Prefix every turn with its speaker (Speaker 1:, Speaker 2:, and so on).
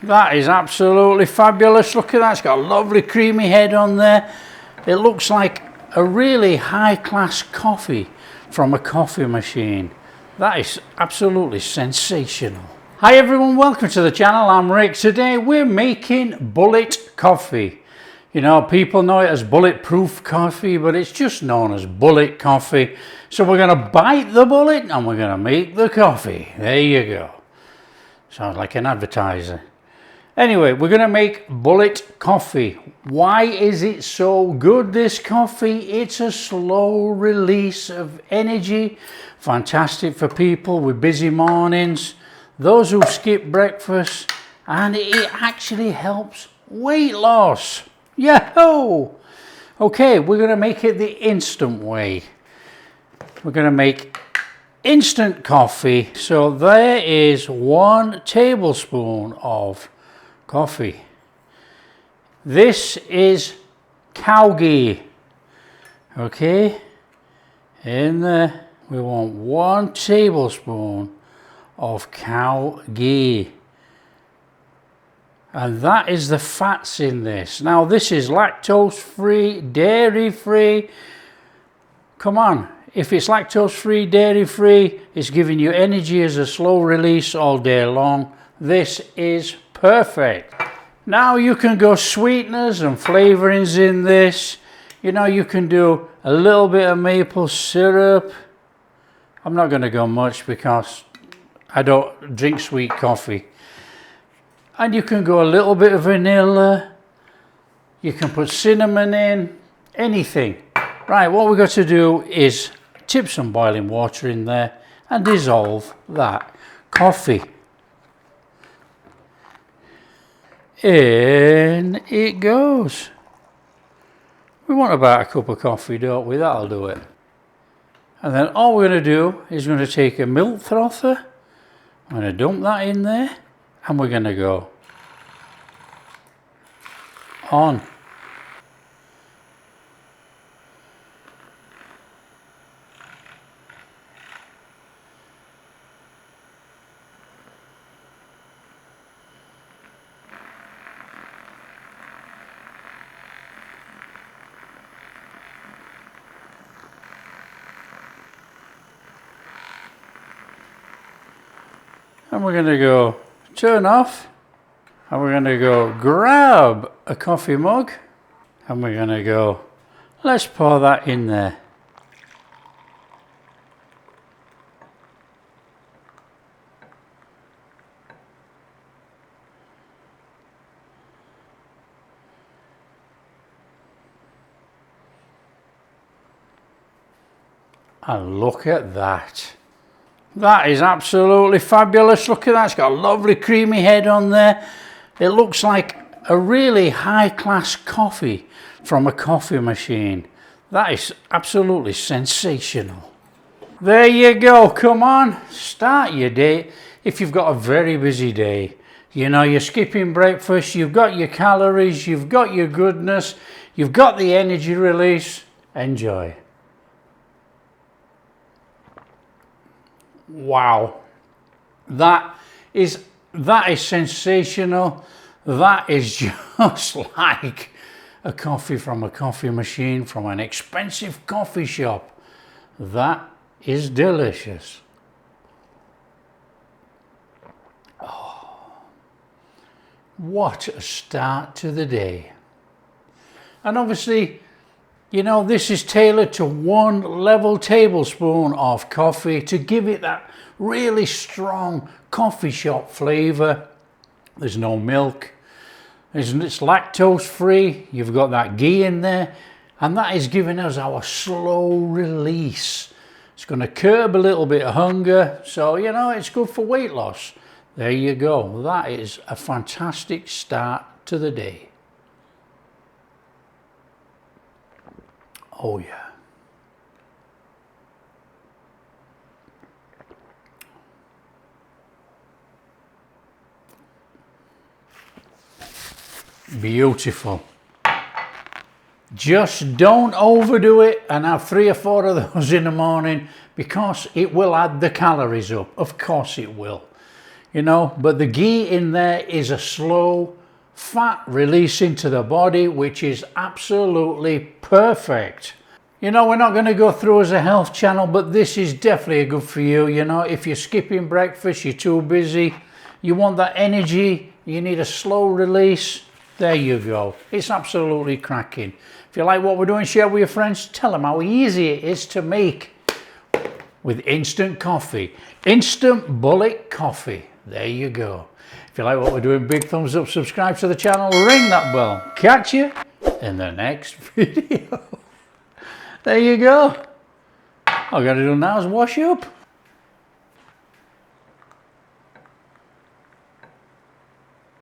Speaker 1: That is absolutely fabulous. Look at that, it's got a lovely creamy head on there. It looks like a really high-class coffee from a coffee machine. That is absolutely sensational. Hi everyone, welcome to the channel. I'm Rick. Today we're making bullet coffee. You know, people know it as bulletproof coffee, but it's just known as bullet coffee. So we're going to bite the bullet and we're going to make the coffee. There you go. Sounds like an advertiser. Anyway, we're going to make bullet coffee. Why is it so good, this coffee? It's a slow release of energy. Fantastic for people with busy mornings, those who skip breakfast, and it actually helps weight loss. Yahoo! Okay, we're going to make it the instant way. We're going to make instant coffee. So there is 1 tablespoon of coffee. This is cow ghee. Okay, in there we want 1 tablespoon of cow ghee, and that is the fats in this. Now this is lactose free, dairy free. Come on, if it's lactose free, dairy free, it's giving you energy as a slow release all day long. This is perfect. Now you can go sweeteners and flavorings in this. You know, you can do a little bit of maple syrup. I'm not going to go much because I don't drink sweet coffee. And you can go a little bit of vanilla. You can put cinnamon in, anything. Right, what we've got to do is tip some boiling water in there and dissolve that coffee. In it goes. We want about a cup of coffee, don't we? That'll do it. And then all we're going to do is we're going to take a milk frother. I'm going to dump that in there and we're going to go on. And we're going to go turn off, and we're going to go grab a coffee mug, and we're going to go, let's pour that in there. And look at that. That is absolutely fabulous. Look at that, it's got a lovely creamy head on there. It looks like a really high-class coffee from a coffee machine. That is absolutely sensational. There you go, come on, start your day. If you've got a very busy day, you know, you're skipping breakfast, you've got your calories, you've got your goodness, you've got the energy release, enjoy. Wow, that is sensational. That is just like a coffee from a coffee machine from an expensive coffee shop. That is delicious. Oh, what a start to the day. And obviously, you know, this is tailored to 1 level tablespoon of coffee to give it that really strong coffee shop flavour. There's no milk. It's lactose free. You've got that ghee in there. And that is giving us our slow release. It's going to curb a little bit of hunger. So, you know, it's good for weight loss. There you go. That is a fantastic start to the day. Oh yeah. Beautiful. Just don't overdo it and have 3 or 4 of those in the morning, because it will add the calories up. Of course it will. you know, but the ghee in there is a slow fat release into the body, which is absolutely perfect. You know, we're not going to go through as a health channel, but this is definitely good for you. You know, if you're skipping breakfast, you're too busy, you want that energy, you need a slow release, there you go. It's absolutely cracking. If you like what we're doing, share with your friends, tell them how easy it is to make with instant coffee. Instant bullet coffee. There you go. If you like what we're doing, big thumbs up, subscribe to the channel, ring that bell. Catch you in the next video. There you go. All I gotta do now is wash up.